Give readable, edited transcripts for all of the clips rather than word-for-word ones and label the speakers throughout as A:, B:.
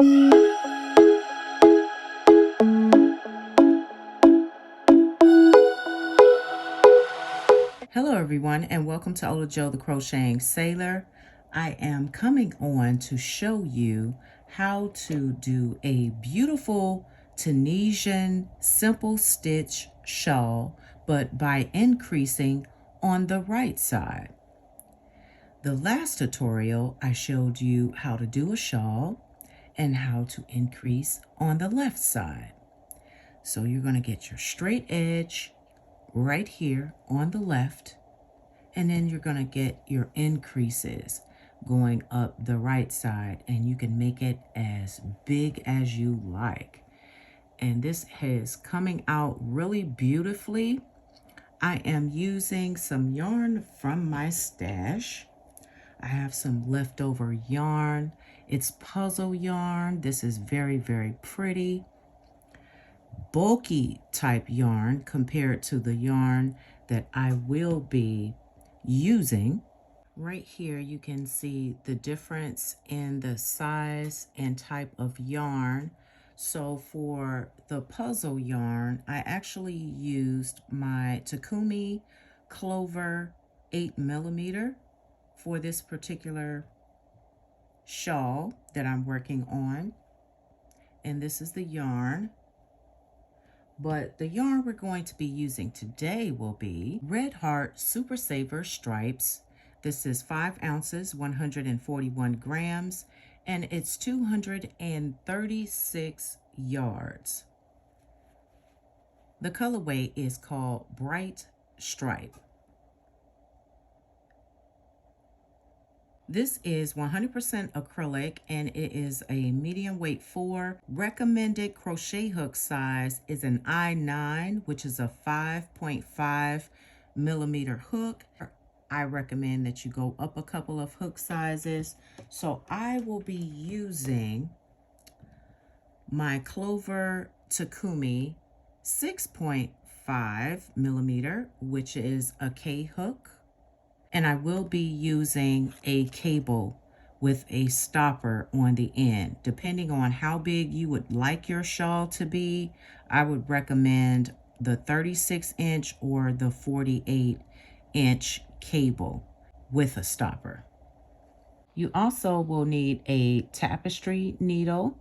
A: Hello everyone, and welcome to Ola Joe the Crocheting Sailor. I am coming on to show you how to do a beautiful Tunisian simple stitch shawl, but by increasing on the right side. The last tutorial I showed you how to do a shawl and how to increase on the left side. So you're going to get your straight edge right here on the left, and then you're going to get your increases going up the right side, and you can make it as big as you like. And this is coming out really beautifully. I am using some yarn from my stash. I have some leftover yarn. It's puzzle yarn. This is very, very pretty. Bulky type yarn compared to the yarn that I will be using. Right here you can see the difference in the size and type of yarn. So for the puzzle yarn, I actually used my Takumi Clover 8mm for this particular shawl that I'm working on. And this is the yarn. But the yarn we're going to be using today will be Red Heart Super Saver Stripes. This is 5 ounces, 141 grams, and it's 236 yards. The colorway is called Bright Stripe. This is 100% acrylic, and it is a medium weight 4. Recommended crochet hook size is an I9, which is a 5.5mm hook. I recommend that you go up a couple of hook sizes. So I will be using my Clover Takumi 6.5mm, which is a K hook. And I will be using a cable with a stopper on the end. Depending on how big you would like your shawl to be, I would recommend the 36-inch or the 48-inch cable with a stopper. You also will need a tapestry needle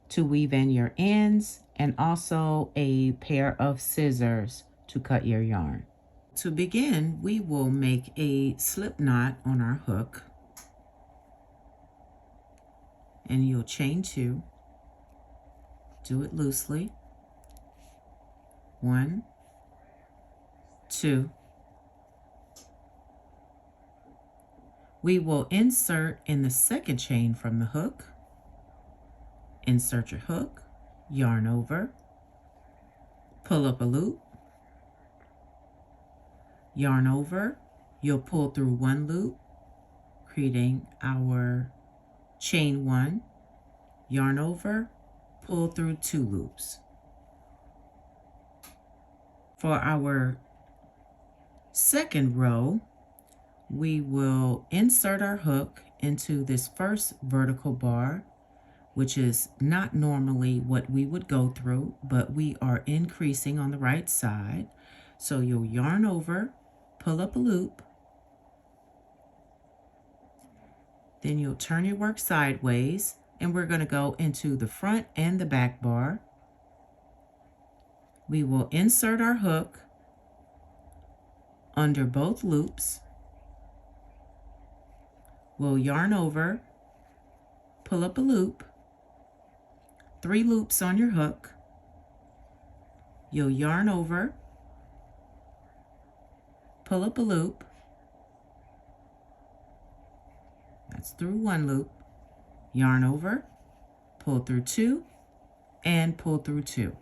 A: to weave in your ends, and also a pair of scissors to cut your yarn. To begin, we will make a slip knot on our hook, and you'll chain 2. Do it loosely. 1, 2. We will insert in the second chain from the hook. Insert your hook, yarn over, pull up a loop, yarn over, you'll pull through 1 loop, creating our chain 1, yarn over, pull through 2 loops. For our second row, we will insert our hook into this first vertical bar, which is not normally what we would go through, but we are increasing on the right side. So you'll yarn over, pull up a loop, then you'll turn your work sideways, and we're going to go into the front and the back bar. We will insert our hook under both loops. We'll yarn over, pull up a loop, 3 loops on your hook. You'll yarn over, pull up a loop. That's through 1 loop. Yarn over, pull through 2, and pull through 2.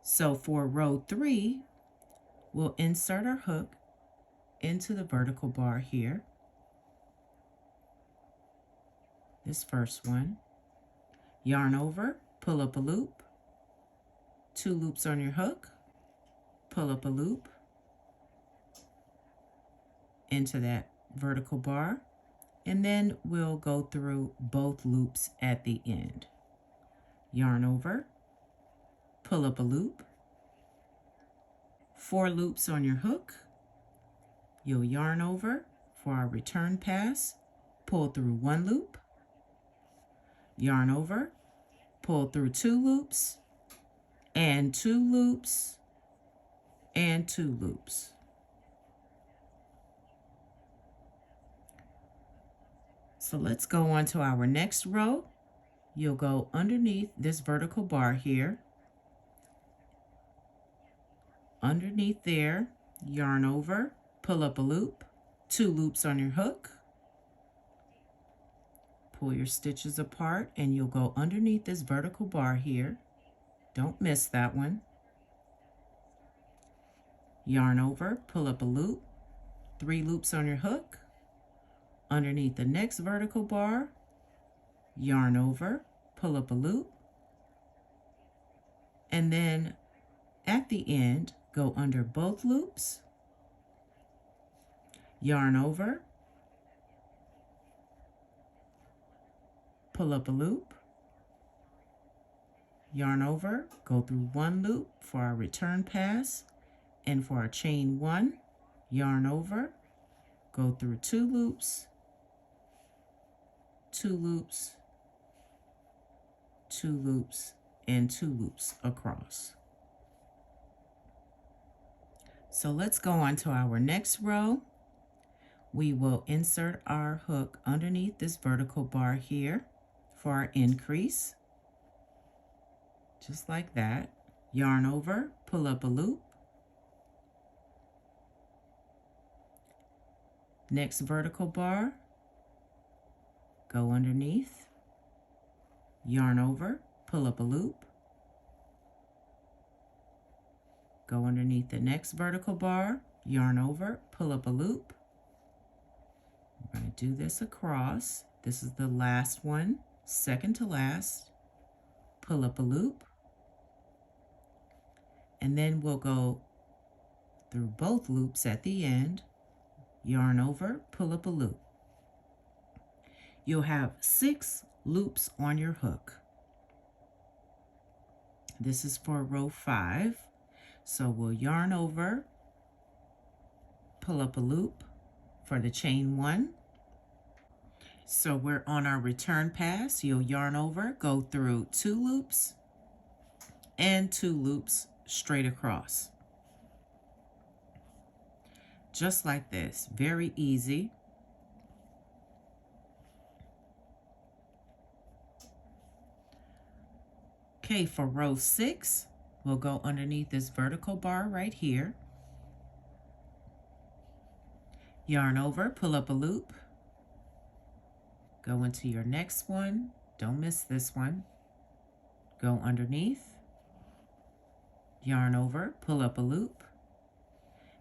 A: So for row 3, we'll insert our hook into the vertical bar here. This first one. Yarn over, pull up a loop, 2 loops on your hook, pull up a loop into that vertical bar, and then we'll go through both loops at the end. Yarn over, pull up a loop, 4 loops on your hook. You'll yarn over for our return pass, pull through 1 loop, yarn over, pull through 2 loops, and 2 loops, and 2 loops. So let's go on to our next row. You'll go underneath this vertical bar here. Underneath there, yarn over, pull up a loop, 2 loops on your hook. Pull your stitches apart and you'll go underneath this vertical bar here. Don't miss that one. Yarn over, pull up a loop, 3 loops on your hook. Underneath the next vertical bar, yarn over, pull up a loop, and then at the end, go under both loops, yarn over, pull up a loop, yarn over, go through 1 loop for our return pass, and for our chain 1, yarn over, go through 2 loops, 2 loops, 2 loops, and 2 loops across. So let's go on to our next row. We will insert our hook underneath this vertical bar here for our increase, just like that. Yarn over, pull up a loop. Next vertical bar, go underneath, yarn over, pull up a loop, go underneath the next vertical bar, yarn over, pull up a loop. We're going to do this across. This is the last one, second to last. Pull up a loop, and then we'll go through both loops at the end, yarn over, pull up a loop. You'll have 6 loops on your hook. This is for row 5. So we'll yarn over, pull up a loop for the chain 1. So we're on our return pass. You'll yarn over, go through 2 loops and 2 loops straight across. Just like this, very easy. Okay, for row 6, we'll go underneath this vertical bar right here. Yarn over, pull up a loop. Go into your next one. Don't miss this one. Go underneath. Yarn over, pull up a loop.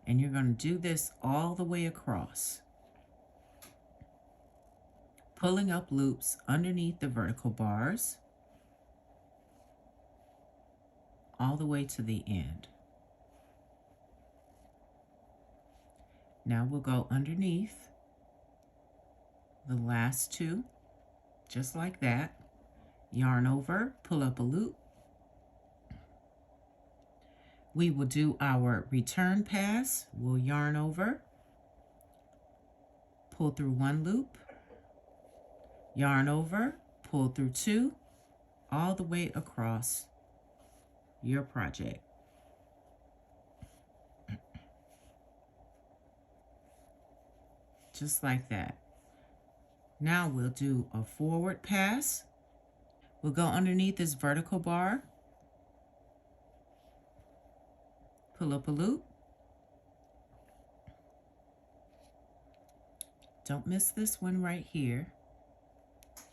A: And you're going to do this all the way across. Pulling up loops underneath the vertical bars, all the way to the end. Now we'll go underneath the last 2, just like that. Yarn over, pull up a loop. We will do our return pass. We'll yarn over, pull through 1 loop, yarn over, pull through 2, all the way across your project. Just like that. Now we'll do a forward pass. We'll go underneath this vertical bar, pull up a loop. Don't miss this one right here.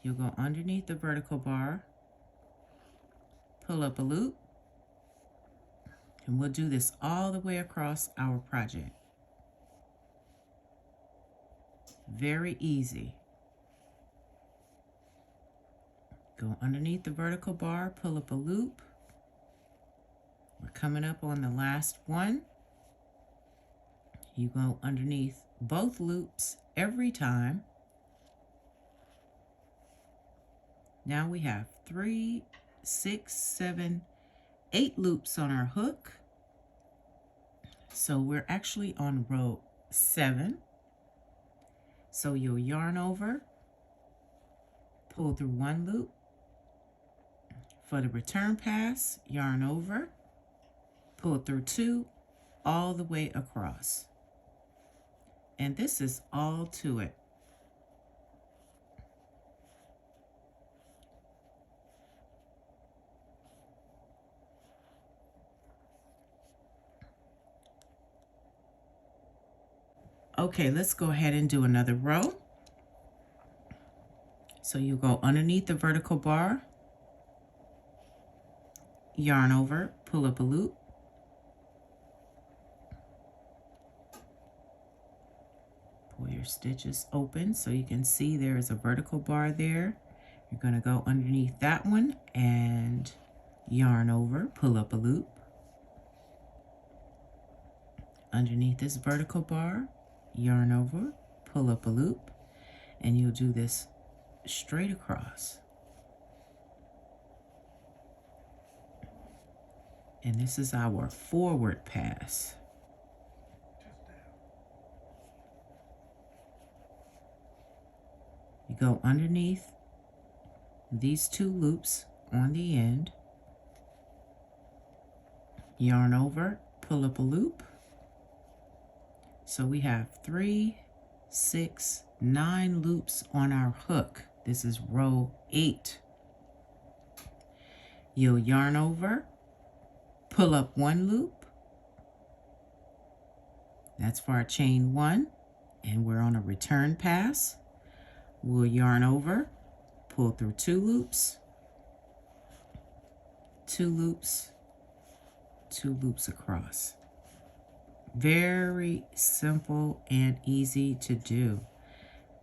A: You'll go underneath the vertical bar, pull up a loop, and we'll do this all the way across our project. Very easy. Go underneath the vertical bar, pull up a loop. We're coming up on the last one. You go underneath both loops every time. Now we have 3, 6, 7, 8 loops on our hook. So we're actually on row 7. So you'll yarn over, pull through 1 loop. For the return pass, yarn over, pull through 2, all the way across. And this is all to it. Okay, let's go ahead and do another row. So you go underneath the vertical bar, yarn over, pull up a loop, pull your stitches open so you can see there is a vertical bar there. You're going to go underneath that one and yarn over, pull up a loop. Underneath this vertical bar, yarn over, pull up a loop, and you'll do this straight across. And this is our forward pass. You go underneath these 2 loops on the end, yarn over, pull up a loop. So we have 3, 6, 9 loops on our hook. This is row 8. You'll yarn over, pull up 1 loop. That's for our chain 1, and we're on a return pass. We'll yarn over, pull through 2 loops, 2 loops, 2 loops across. Very simple and easy to do.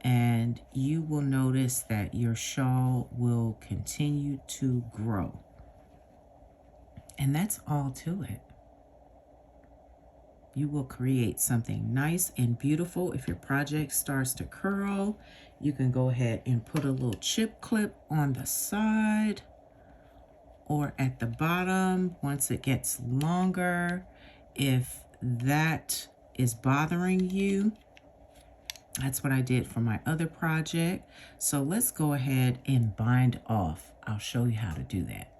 A: And you will notice that your shawl will continue to grow. And that's all to it. You will create something nice and beautiful. If your project starts to curl, you can go ahead and put a little chip clip on the side or at the bottom once it gets longer. If that is bothering you, that's what I did for my other project. So let's go ahead and bind off. I'll show you how to do that.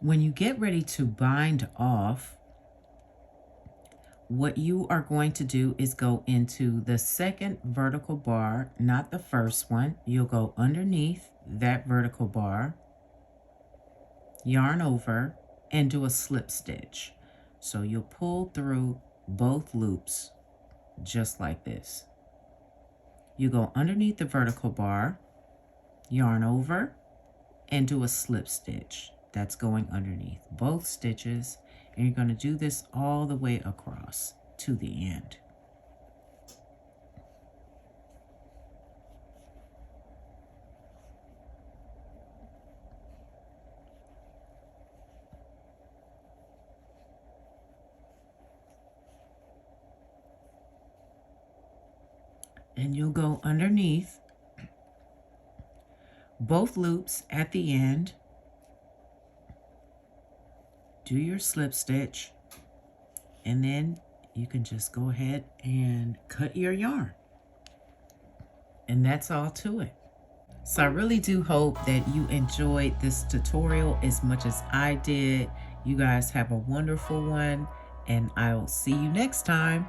A: When you get ready to bind off, what you are going to do is go into the second vertical bar, not the first one. You'll go underneath that vertical bar, yarn over, and do a slip stitch. So you'll pull through both loops just like this. You go underneath the vertical bar, yarn over, and do a slip stitch. That's going underneath both stitches, and you're going to do this all the way across to the end. And you'll go underneath both loops at the end, do your slip stitch, and then you can just go ahead and cut your yarn. And that's all to it. So I really do hope that you enjoyed this tutorial as much as I did. You guys have a wonderful one, and I'll see you next time.